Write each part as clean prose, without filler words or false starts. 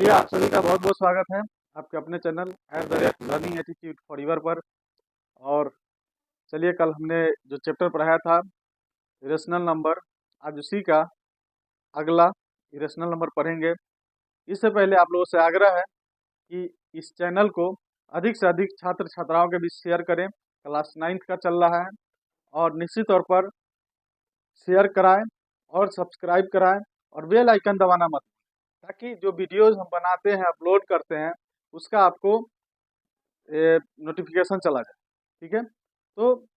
चलिए, आप सभी का बहुत बहुत स्वागत है आपके अपने चैनल लर्निंग एटीट्यूड फॉर ईवर पर। और चलिए, कल हमने जो चैप्टर पढ़ाया था इरेशनल नंबर, आज उसी का अगला इरेशनल नंबर पढ़ेंगे। इससे पहले आप लोगों से आग्रह है कि इस चैनल को अधिक से अधिक छात्र छात्राओं के बीच शेयर करें। क्लास 9th का चल रहा है और निश्चित तौर पर शेयर कराएं और सब्सक्राइब कराएं और बेल आइकन दबाना मत, ताकि जो वीडियोज हम बनाते हैं, अपलोड करते हैं, उसका आपको नोटिफिकेशन चला जाए। ठीक है, तो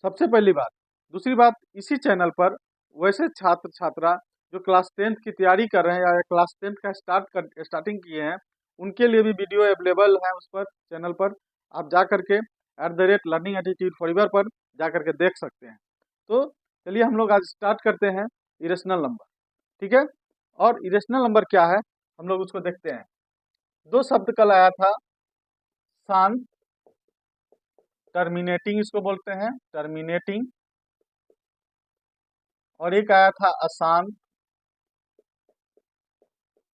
सबसे पहली बात। दूसरी बात, इसी चैनल पर वैसे छात्र छात्रा जो क्लास 10th की तैयारी कर रहे हैं या क्लास 10th का स्टार्टिंग किए हैं, उनके लिए भी वीडियो अवेलेबल है उस पर, चैनल पर। आप जा करके @लर्निंग एटीट्यूड फॉर ईवर पर जा करके देख सकते हैं। तो चलिए, हम लोग आज स्टार्ट करते हैं इरेशनल नंबर। ठीक है, और इरेशनल नंबर क्या है हम लोग उसको देखते हैं। दो शब्द कल आया था, शांत, टर्मिनेटिंग इसको बोलते हैं, टर्मिनेटिंग, और एक आया था अशांत,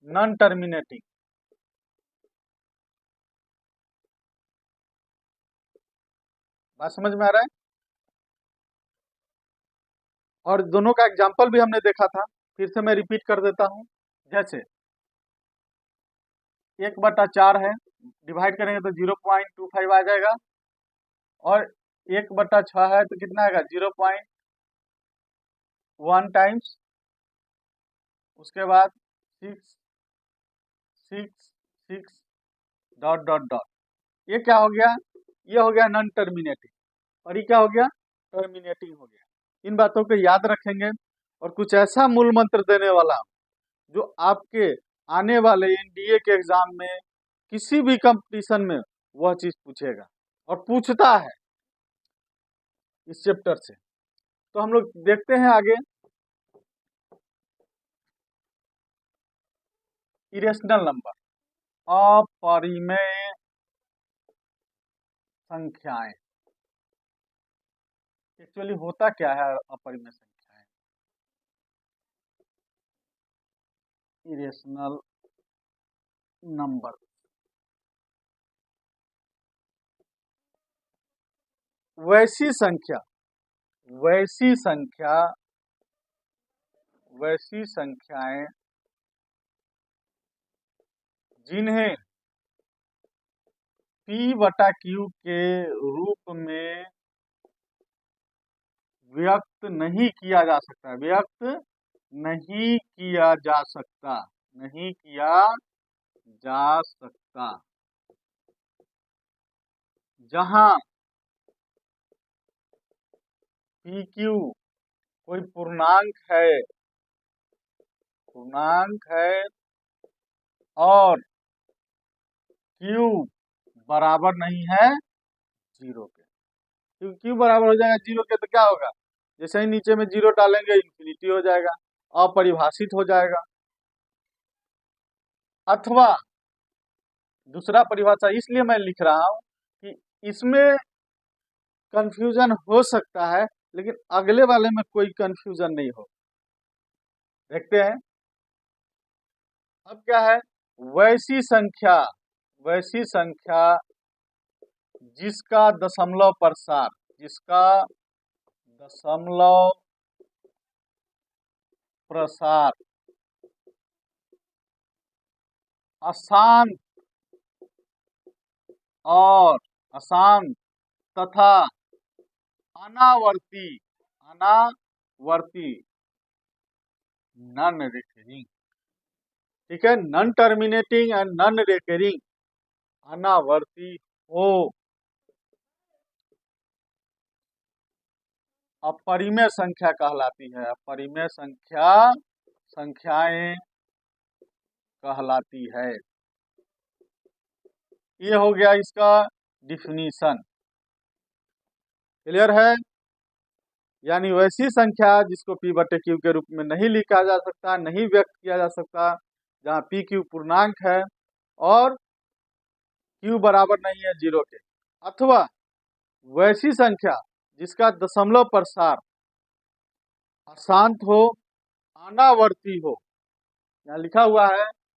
नॉन टर्मिनेटिंग। बात समझ में आ रहा है? और दोनों का एग्जाम्पल भी हमने देखा था, फिर से मैं रिपीट कर देता हूं। जैसे 1/4 है, डिवाइड करेंगे तो 0.25 आ जाएगा, और 1/6 है तो कितना आएगा? 0.1 टाइम्स, उसके बाद 6 6 6 डॉट डॉट डॉट। ये क्या हो गया? ये हो गया नॉन टर्मिनेटिंग, और ये क्या हो गया? टर्मिनेटिंग हो गया। इन बातों को याद रखेंगे और कुछ ऐसा मूल मंत्र देने वाला जो आपके आने वाले एनडीए के एग्जाम में, किसी भी कंपटीशन में वह चीज पूछेगा और पूछता है इस चैप्टर से। तो हम लोग देखते हैं आगे। इरेशनल नंबर, अपरिमेय संख्याएं। एक्चुअली होता क्या है अपरिमेय संख्याएं? इरेशनल नंबर वैसी संख्या वैसी संख्या वैसी संख्याएं जिन्हें P/Q के रूप में व्यक्त नहीं किया जा सकता, व्यक्त नहीं किया जा सकता, नहीं किया जा सकता। जहां PQ कोई पूर्णांक है और Q बराबर नहीं है 0 के। क्योंकि Q बराबर हो जाएगा 0 के तो क्या होगा? जैसे ही नीचे में 0 डालेंगे इन्फिनिटी हो जाएगा, अपरिभाषित हो जाएगा। अथवा दूसरा परिभाषा इसलिए मैं लिख रहा हूं कि इसमें कंफ्यूजन हो सकता है, लेकिन अगले वाले में कोई कंफ्यूजन नहीं हो। देखते हैं अब क्या है। वैसी संख्या जिसका दशमलव प्रसार, जिसका दशमलव प्रसार अशांत तथा अनावर्ती नॉन रिकरिंग। ठीक है, non terminating and non recurring, अनावर्ती हो, अपरिमेय संख्या कहलाती है। अपरिमेय संख्याएं कहलाती है। ये हो गया इसका डिफिनीशन। क्लियर है? यानी वैसी संख्या जिसको P/Q के रूप में नहीं लिखा जा सकता, नहीं व्यक्त किया जा सकता, जहां PQ पूर्णांक है और Q बराबर नहीं है 0 के। अथवा वैसी संख्या जिसका दशमलव प्रसार अशांत हो, अनावर्ती हो। यहाँ लिखा हुआ है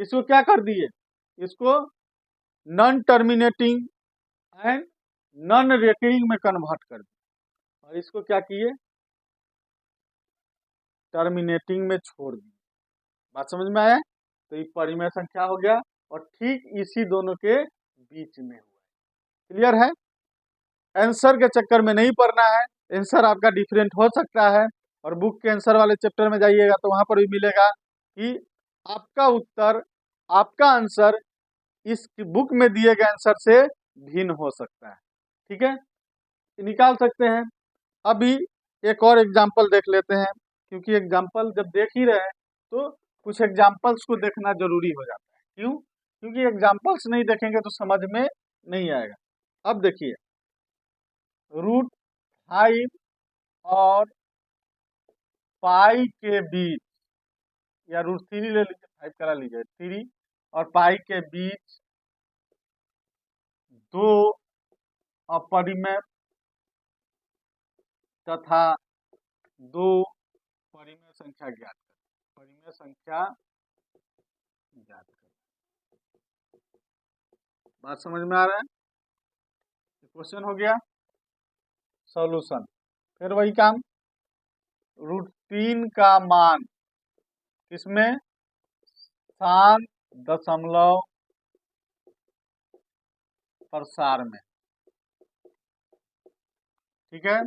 इसको क्या कर दिए, इसको non terminating and non recurring में कन्वर्ट कर दिया और इसको क्या किए, टर्मिनेटिंग में छोड़ दिए। बात समझ में आया? तो ये परिमेय संख्या हो गया और ठीक इसी दोनों के बीच में हुआ। क्लियर है? आंसर के चक्कर में नहीं पड़ना है, आंसर आपका डिफरेंट हो सकता है और बुक के आंसर वाले चैप्टर में जाइएगा तो वहां पर भी मिलेगा कि आपका उत्तर, आपका आंसर इस बुक में दिए गए आंसर से भिन्न हो सकता है। ठीक है, निकाल सकते हैं। अभी एक और एग्जाम्पल देख लेते हैं, क्योंकि एग्जाम्पल जब देख ही रहे हैं तो कुछ एग्जाम्पल्स को देखना जरूरी हो जाता है। क्यों? क्योंकि एग्जाम्पल्स नहीं देखेंगे तो समझ में नहीं आएगा। अब देखिए, √5 और पाई के बीच, या √3 ले लीजिए, 5 करा लीजिए, 3 और पाई के बीच दो अपरिमेय तथा दो परिमेय संख्या ज्ञात करें। परिमेय संख्या ज्ञात करें। बात समझ में आ रहा है? क्वेश्चन हो गया, सॉल्यूशन। फिर वही काम, √3 का मान किसमें, 7 प्रसार में। ठीक है,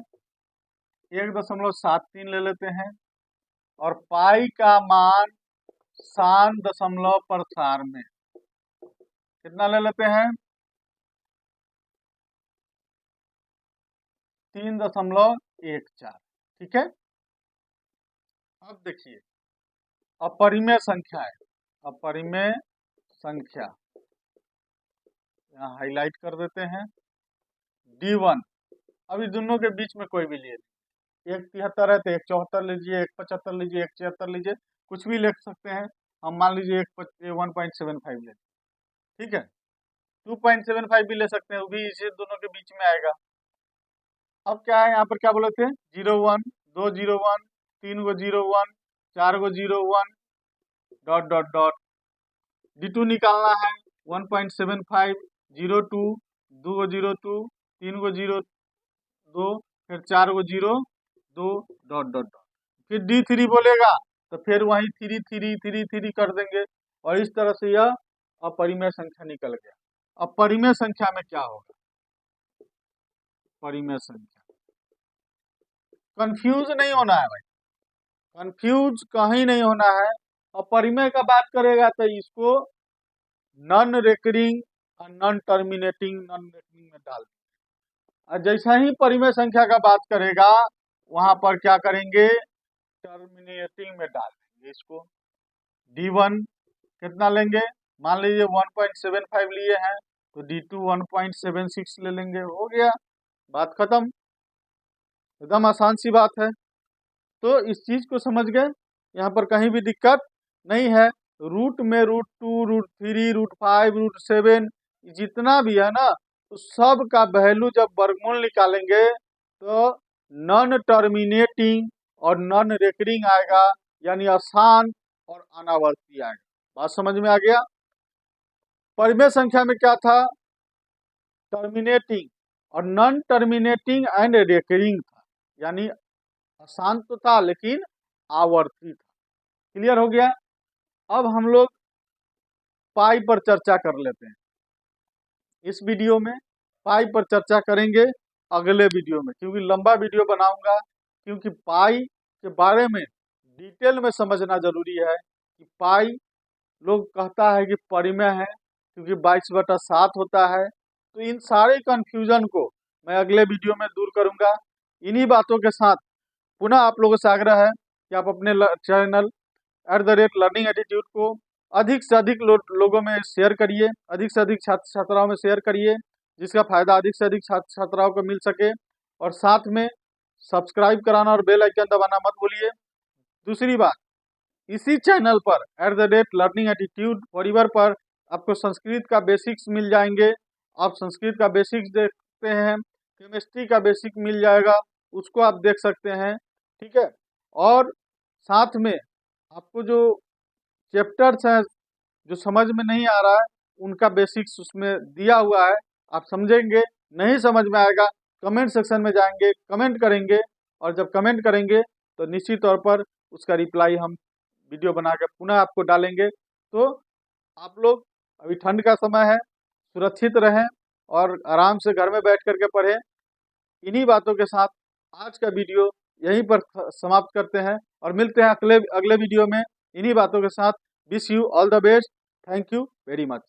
1.73 ले लेते हैं और पाई का मान 7 प्रसार में कितना ले लेते हैं, 3.14। ठीक है, अब देखिए अपरिमेय संख्या है, अपरिमेय संख्या यहाँ हाईलाइट कर देते हैं, D1। अभी दोनों के बीच में कोई भी लिए, एक 73 है तो एक 74 लीजिए, एक 75 लीजिए, एक 76 लीजिए, कुछ भी लिख सकते हैं। हम मान लीजिए 1.75 ले, ठीक है, 2.75 भी ले सकते हैं, वो भी इसी दोनों के बीच में आएगा। अब क्या है, यहाँ पर क्या बोले थे, 01, 2 01, 3 गो 01, 4 गो 01, डॉट डॉट डॉट। D2 निकालना है, 1.75, 02, 2 गो 02, 3 गो 02, फिर 4 गो 02, डॉट डॉट डॉट। फिर D3 बोलेगा तो फिर वही 3 3 3 3 कर देंगे और इस तरह से यह अपरिमेय संख्या निकल गया। अब परिमेय संख्या में क्या होगा, परिमेय संख्या, कंफ्यूज नहीं होना है भाई, कंफ्यूज कहीं नहीं होना है। और परिमेय का बात करेगा तो इसको नॉन रेकरिंग और नॉन टर्मिनेटिंग में डाल देंगे। और जैसा ही परिमेय संख्या का बात करेगा वहां पर क्या करेंगे, टर्मिनेटिंग में डाल देंगे इसको। D1 कितना लेंगे, मान लीजिए 1.75 लिए हैं तो D2 1.76 ले लेंगे, हो गया, बात खत्म। एकदम आसान सी बात है। तो इस चीज को समझ गए, यहाँ पर कहीं भी दिक्कत नहीं है। रूट में √2, √3, √5, √7 जितना भी है ना, तो सब का वैल्यू जब वर्गमूल निकालेंगे तो नॉन टर्मिनेटिंग और नॉन रेकरिंग आएगा, यानी आसान और अनावर्ती आएगा। बात समझ में आ गया? परिमेय संख्या में क्या था, टर्मिनेटिंग और नॉन टर्मिनेटिंग एंड रेकरिंग था, यानी आसान तो था लेकिन आवर्ती था। क्लियर हो गया? अब हम लोग पाई पर चर्चा कर लेते हैं। इस वीडियो में पाई पर चर्चा करेंगे अगले वीडियो में, क्योंकि लंबा वीडियो बनाऊंगा, क्योंकि पाई के बारे में डिटेल में समझना जरूरी है कि पाई लोग कहता है कि परिमेय है क्योंकि 22/7 होता है। तो इन सारे कंफ्यूजन को मैं अगले वीडियो में दूर करूंगा। इन्हीं बातों के साथ पुनः आप लोगों से आग्रह है कि आप अपने चैनल @लर्निंग एटीट्यूड को अधिक से अधिक लोगों में शेयर करिए, अधिक से अधिक छात्र छात्राओं में शेयर करिए, जिसका फायदा अधिक से अधिक छात्र छात्राओं को मिल सके। और साथ में सब्सक्राइब कराना और बेल आइकन दबाना मत भूलिए। दूसरी बात, इसी चैनल पर @लर्निंग एटीट्यूड फॉरएवर पर आपको संस्कृत का बेसिक्स मिल जाएंगे। आप संस्कृत का बेसिक्स देखते हैं, केमिस्ट्री का बेसिक मिल जाएगा, उसको आप देख सकते हैं। ठीक है, और साथ में आपको जो चैप्टर्स हैं जो समझ में नहीं आ रहा है उनका बेसिक्स उसमें दिया हुआ है, आप समझेंगे। नहीं समझ में आएगा कमेंट सेक्शन में जाएंगे, कमेंट करेंगे, और जब कमेंट करेंगे तो निश्चित तौर पर उसका रिप्लाई हम वीडियो बना के पुनः आपको डालेंगे। तो आप लोग, अभी ठंड का समय है, सुरक्षित रहें और आराम से घर में बैठ करके पढ़ें। इन्हीं बातों के साथ आज का वीडियो यहीं पर समाप्त करते हैं और मिलते हैं अगले अगले वीडियो में इन्हीं बातों के साथ। Wish you all the best. Thank you very much.